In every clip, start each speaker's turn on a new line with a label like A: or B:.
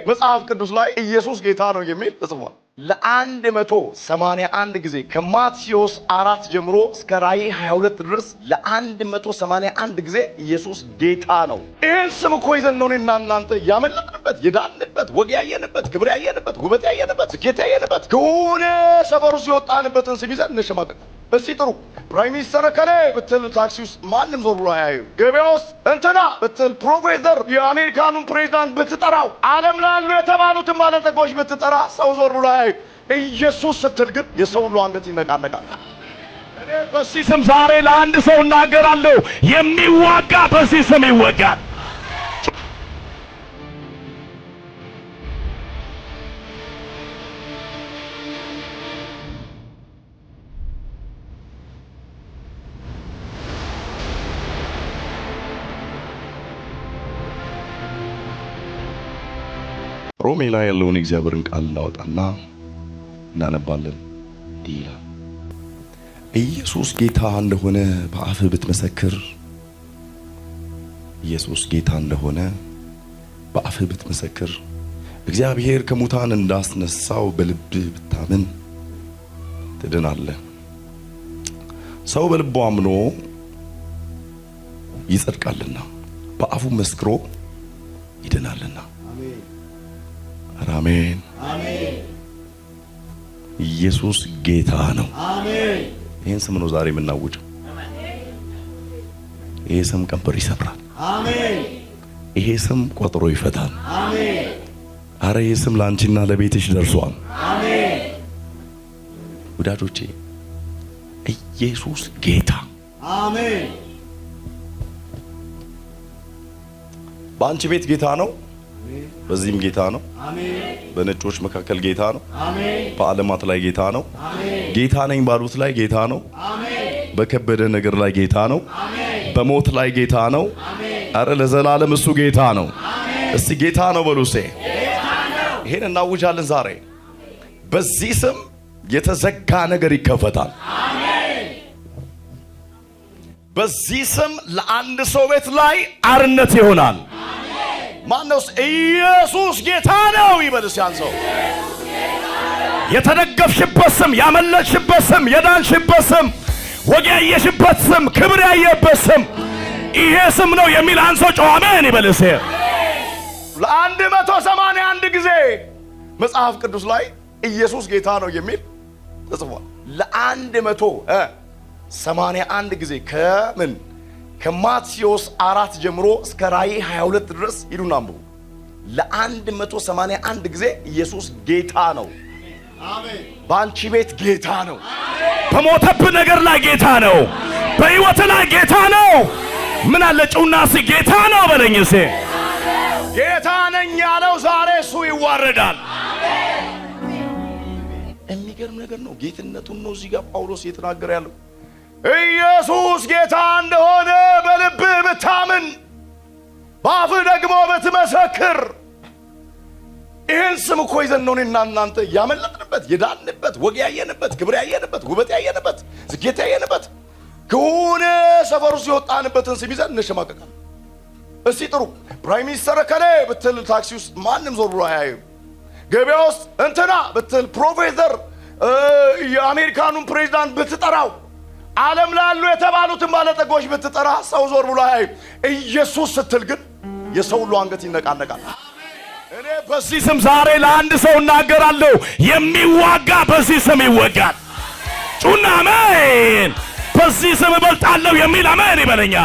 A: መጽሐፍ ቅዱስ ላይ ኢየሱስ ጌታ ነው የሚል ተጽፏል። ለ181 ጊዜ ከማቴዎስ 4 ጀምሮ እስከ ራእይ 22 ድረስ ለ181 ጊዜ ኢየሱስ ጌታ ነው። ይህን ስም እኮ ይዘን ነው እኔና እናንተ ያመለጥንበት፣ የዳንበት፣ ወግ ያየንበት፣ ክብር ያየንበት፣ ውበት ያየንበት፣ ስኬት ያየንበት ከሆነ ሰፈር ውስጥ የወጣንበትን ስም ይዘን እንሸማቀቅ። እስቲ ጥሩ ፕራይም ሚኒስተር ከሌ ብትል ታክሲ ውስጥ ማንም ዞር ብሎ አያዩ። ገበያ ውስጥ እንትና ብትል ፕሮፌሰር የአሜሪካኑን ፕሬዚዳንት ብትጠራው ዓለም ላሉ የተባሉትን ባለጠጎች ብትጠራ ሰው ዞር ብሎ አያዩ። ኢየሱስ ስትል ግን የሰው ሁሉ አንገት ይነቃነቃል። እኔ በዚህ ስም ዛሬ ለአንድ ሰው እናገራለሁ፣ የሚዋጋ በዚህ ስም ይወጋል። ሮሜ ላይ ያለውን እግዚአብሔርን ቃል እናወጣና እናነባለን። እንዲህ ይላል፣ ኢየሱስ ጌታ እንደሆነ በአፍህ ብትመሰክር፣ ኢየሱስ ጌታ እንደሆነ በአፍህ ብትመሰክር፣ እግዚአብሔር ከሙታን እንዳስነሳው በልብህ ብታምን ትድናለህ። ሰው በልቡ አምኖ ይጸድቃልና በአፉ መስክሮ ይድናልና። አሜን አሜን። ኢየሱስ ጌታ ነው። አሜን። ይሄን ስም ነው ዛሬ የምናውጀው። ይሄ ስም ቀንበር ይሰብራል። አሜን። ይሄ ስም ቆጥሮ ይፈታል። አሜን። አረ ይሄ ስም ላንቺና ለቤትሽ ደርሷል። አሜን። ወዳጆቼ ኢየሱስ ጌታ። አሜን። በአንቺ ቤት ጌታ ነው። በዚህም ጌታ ነው። አሜን። በነጮች መካከል ጌታ ነው። አሜን። በዓለማት ላይ ጌታ ነው። አሜን። ጌታ ነኝ ባሉት ላይ ጌታ ነው። አሜን። በከበደ ነገር ላይ ጌታ ነው። አሜን። በሞት ላይ ጌታ ነው። አሜን። አረ ለዘላለም እሱ ጌታ ነው። አሜን። እስቲ ጌታ ነው በሉሴ። ጌታ ነው። ይሄን እናውጃለን ዛሬ። በዚህ ስም የተዘጋ ነገር ይከፈታል። አሜን። በዚህ ስም ለአንድ ሰው ቤት ላይ አርነት ይሆናል። ማነውስ? ኢየሱስ ጌታ ነው ይበልስ። ያን ሰው የተደገፍሽበት ስም፣ ያመለጥሽበት ስም፣ የዳንሽበት ስም፣ ወግ ያየሽበት ስም፣ ክብር ያየበት ስም ይሄ ስም ነው የሚል አንድ ሰው ጮህ አሜን ይበልስ። ለ181 ጊዜ መጽሐፍ ቅዱስ ላይ ኢየሱስ ጌታ ነው የሚል ተጽፏል። ለ181 ጊዜ ከምን ከማቴዎስ 4 ጀምሮ እስከ ራእይ 22 ድረስ ሂዱና አንብቡ። ለ181 ጊዜ ኢየሱስ ጌታ ነው። አሜን። በአንቺ ቤት ጌታ ነው። በሞተብህ ነገር ላይ ጌታ ነው። በሕይወት ላይ ጌታ ነው። ምን አለ ጩና ጌታ ነው በለኝስ። ጌታ ነኝ ያለው ዛሬ እሱ ይዋረዳል። የሚገርም ነገር ነው። ጌትነቱን ነው እዚህ ጋር ጳውሎስ እየተናገረ ያለው። ኢየሱስ ጌታ እንደሆነ በልብህ ብታምን በአፍህ ደግሞ ብትመሰክር። ይህን ስም እኮ ይዘን ነው እኔና እናንተ ያመለጥንበት፣ የዳንበት፣ ወግ ያየንበት፣ ክብር ያየንበት፣ ውበት ያየንበት፣ ስኬት ያየንበት ከሆነ ሰፈር ውስጥ የወጣንበትን ስም ይዘን እንሸማቀቃለን። እስቲ ጥሩ ፕራይም ሚኒስተር ከሌ ብትል ታክሲ ውስጥ ማንም ዞር ብሎ አያዩ። ገበያ ውስጥ እንትና ብትል ፕሮፌሰር የአሜሪካኑን ፕሬዚዳንት ብትጠራው ዓለም ላሉ የተባሉትን ባለጠጎች ብትጠራ ሰው ዞር ብሎ አያዩ። ኢየሱስ ስትል ግን የሰው ሁሉ አንገት ይነቃነቃል። እኔ በዚህ ስም ዛሬ ለአንድ ሰው እናገራለሁ፣ የሚዋጋ በዚህ ስም ይወጋል። ጩና አሜን። በዚህ ስም እበልጣለሁ የሚል አሜን ይበለኛ።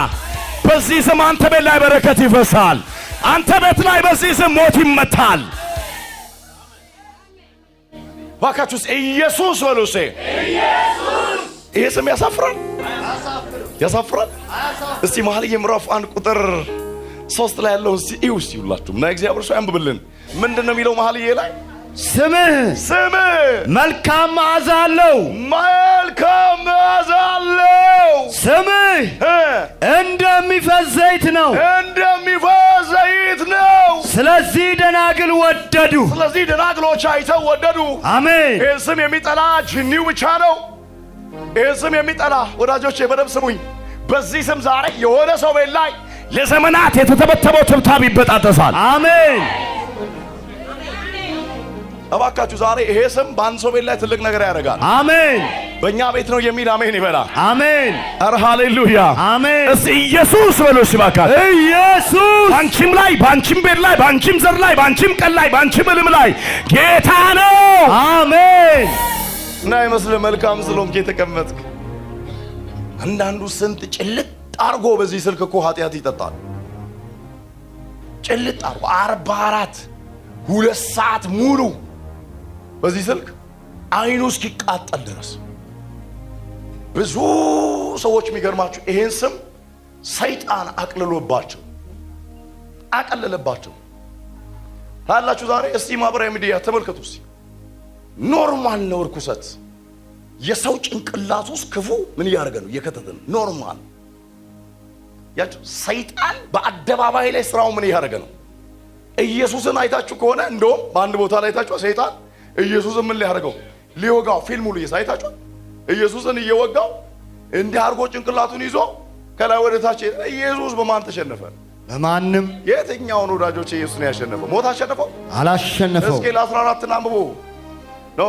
A: በዚህ ስም አንተ ቤት ላይ በረከት ይፈሳል። አንተ ቤት ላይ በዚህ ስም ሞት ይመታል። ባካችሁስ ኢየሱስ በሉሴ። ኢየሱስ ይሄ ስም ያሳፍራል፣ ያሳፍራል። እስቲ መኃልየ ምዕራፍ 1 ቁጥር 3 ላይ ያለው እስቲ ይውስ ይውላችሁም እና እግዚአብሔር ሰው ያንብብልን። ምንድነው የሚለው መኃልየ ላይ? ስምህ መልካም መዓዛ አለው፣ መልካም መዓዛ አለው። ስምህ እንደሚፈስ ዘይት ነው፣ እንደሚፈስ ዘይት ነው። ስለዚህ ደናግል ወደዱ፣ ስለዚህ ደናግሎች አይተው ወደዱ። አሜን። ይህን ስም የሚጠላ ጅኒው ብቻ ነው። ይህን ስም የሚጠላ ወዳጆቼ በደንብ ስሙኝ። በዚህ ስም ዛሬ የሆነ ሰው ቤት ላይ ለዘመናት የተተበተበው ትብታብ ይበጣጠሳል። አሜን። እባካችሁ ዛሬ ይሄ ስም በአንድ ሰው ቤት ላይ ትልቅ ነገር ያደርጋል።
B: አሜን።
A: በእኛ ቤት ነው የሚል አሜን ይበላ።
B: አሜን።
A: ኧረ ሃሌሉያ
B: አሜን።
A: እስቲ ኢየሱስ በሉ እባካችሁ።
B: ኢየሱስ
A: ባንቺም ላይ ባንቺም ቤት ላይ ባንቺም ዘር ላይ ባንቺም ቀን ላይ ባንቺም እልም ላይ ጌታ ነው።
B: አሜን።
A: እና ይመስል መልካም ስለሆንክ የተቀመጥክ አንዳንዱ ስንት ጭልጥ አርጎ በዚህ ስልክ እኮ ኃጢአት ይጠጣል። ጭልጥ አርጎ 44 2 ሰዓት ሙሉ በዚህ ስልክ አይኑ እስኪቃጠል ድረስ ብዙ ሰዎች የሚገርማቸው ይሄን ስም ሰይጣን አቅልሎባቸው አቀለለባቸው። ታላችሁ ዛሬ እስቲ ማህበራዊ ሚዲያ ተመልከቱ። እስቲ ኖርማል ነው ርኩሰት። የሰው ጭንቅላት ውስጥ ክፉ ምን ያደርገ ነው እየከተተ ነው። ኖርማል ያችሁ ሰይጣን በአደባባይ ላይ ስራው ምን ያደርገ ነው። ኢየሱስን አይታችሁ ከሆነ እንደውም በአንድ ቦታ ላይ አይታችሁ ሰይጣን ኢየሱስን ምን ሊያደርገው ሊወጋው ፊልሙ ላይ አይታችሁ ኢየሱስን እየወጋው እንዲህ አድርጎ ጭንቅላቱን ይዞ ከላይ ወደ ታች ኢየሱስ በማን ተሸነፈ?
B: በማንም።
A: የትኛውን ወዳጆች ኢየሱስ ነው ያሸነፈው? ሞት አሸነፈው?
B: አላሸነፈው።
A: ሕዝቅኤል 14 አንብቡ ነው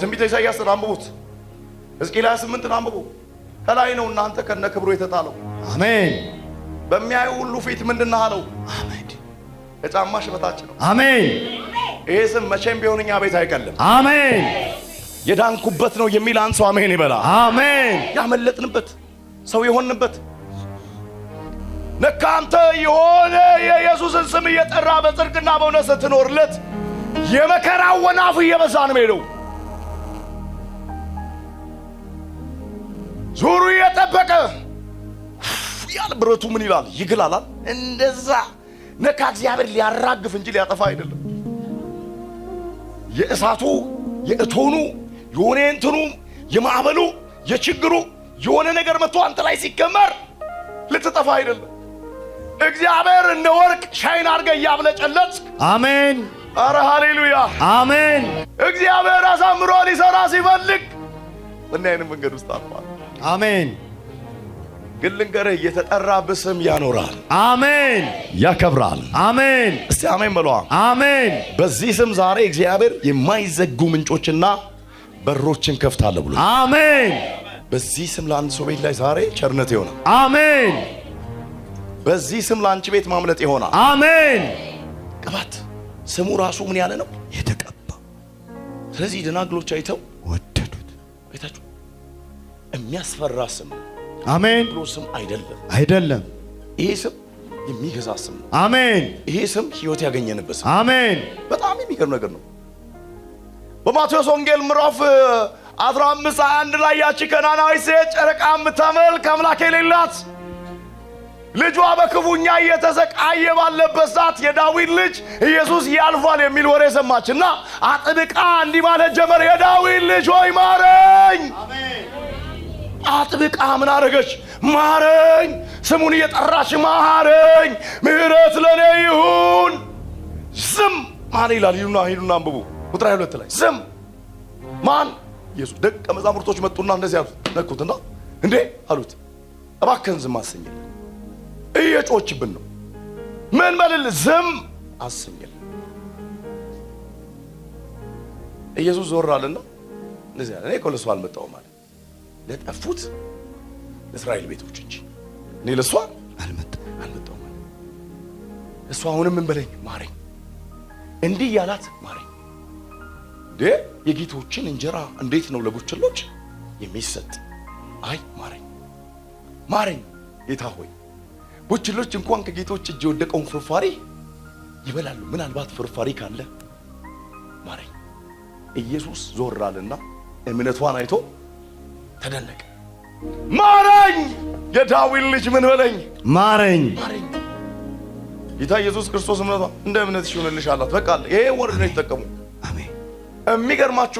A: ትንቢተ ኢሳይያስን አንብቡት። ሕዝቅኤል 28 አንብቡ። ከላይ ነው እናንተ ከነ ክብሩ የተጣለው።
B: አሜን።
A: በሚያዩ ሁሉ ፊት ምንድን ነው አለው?
B: አሜን።
A: ከጫማሽ በታች ነው።
B: አሜን።
A: ይሄ ስም መቼም ቢሆን እኛ ቤት አይቀልም።
B: አሜን።
A: የዳንኩበት ነው የሚል አንድ ሰው አሜን ይበላ።
B: አሜን።
A: ያመለጥንበት ሰው የሆንበት ነካ አንተ የሆነ የኢየሱስን ስም እየጠራ በጽድቅና በእውነት ስትኖርለት የመከራው ወናፍ እየበዛ ነው የሚሄደው። ዙሩ እየጠበቀ ያል ብረቱ ምን ይላል ይግላላል። እንደዛ ነካ እግዚአብሔር ሊያራግፍ እንጂ ሊያጠፋ አይደለም። የእሳቱ የእቶኑ የሆነ እንትኑ የማዕበሉ የችግሩ የሆነ ነገር መጥቶ አንተ ላይ ሲከመር ልትጠፋ አይደለም። እግዚአብሔር እንደ ወርቅ ሻይን አድርገህ እያብለጨለጽክ
B: አሜን።
A: አረ ሃሌሉያ
B: አሜን።
A: እግዚአብሔር አሳምሮ ሊሰራ ሲፈልግ ምን አይነት መንገድ ውስጥ አልፏል።
B: አሜን።
A: ግን ልንገርህ የተጠራብህ ስም ያኖራል።
B: አሜን።
A: ያከብራል።
B: አሜን።
A: እስቲ አሜን በሏ።
B: አሜን።
A: በዚህ ስም ዛሬ እግዚአብሔር የማይዘጉ ምንጮችና በሮችን ከፍታለሁ ብሎ
B: አሜን።
A: በዚህ ስም ለአንድ ሰው ቤት ላይ ዛሬ ቸርነት ይሆናል።
B: አሜን።
A: በዚህ ስም ለአንቺ ቤት ማምለጥ ይሆናል።
B: አሜን።
A: ቅባት ስሙ ራሱ ምን ያለ ነው? የተቀባ። ስለዚህ ደናግሎች አይተው ወደዱት። አይታችሁ የሚያስፈራ ስም
B: አሜን
A: ብሎ ስም
B: አይደለም።
A: ይሄ ስም የሚገዛ ስም ነው።
B: አሜን።
A: ይሄ ስም ህይወት ያገኘንበት ስም።
B: አሜን።
A: በጣም የሚገርም ነገር ነው። በማቴዎስ ወንጌል ምዕራፍ 15:21 ላይ ያቺ ከናናዊት ሴት ጨረቃ የምታመልክ አምላክ የሌላት ልጇ በክፉኛ እየተሰቃየ ባለበት ሰዓት የዳዊት ልጅ ኢየሱስ ያልፋል የሚል ወሬ ሰማችና አጥብቃ እንዲህ ማለት ጀመር፣ የዳዊት ልጅ ሆይ ማረኝ። አጥብቃ ምን አረገች? ማረኝ። ስሙን እየጠራች ማረኝ፣ ምህረት ለኔ ይሁን። ስም ማን ይላል? ሂዱና አንብቡ። ቁጥር 22 ላይ ስም ማን? ኢየሱስ። ደቀ መዛሙርቶች መጡና እንደዚህ አሉት፣ ነኩትና እንዴ አሉት፣ እባክህን ዝም አሰኝልን፣ እየጮችብን ነው። ምን በልል? ዝም አሰኝልን። ኢየሱስ ዞር አለና እንደዚህ አለ፣ እኔ እኮ ለእሱ አልመጣሁም አለ፣ ለጠፉት ለእስራኤል ቤቶች እንጂ እኔ ለእሷ አልመጣሁም አለ። እሷ አሁንም ምን በለኝ? ማረኝ። እንዲህ ያላት ማረኝ። የጌቶችን እንጀራ እንዴት ነው ለቡችሎች የሚሰጥ? አይ ማረኝ፣ ማረኝ ጌታ ሆይ። ቡችሎች እንኳን ከጌቶች እጅ የወደቀውን ፍርፋሪ ይበላሉ። ምናልባት ፍርፋሪ ካለ ማረኝ። ኢየሱስ ዞር አለና እምነቷን አይቶ ተደነቀ። ማረኝ፣ የዳዊት ልጅ ምን በለኝ? ማረኝ። ጌታ ኢየሱስ ክርስቶስ እምነቷ እንደ እምነትሽ ይሁንልሽ አላት። በቃ ይሄ ወርድ ነው የተጠቀሙ። የሚገርማችሁ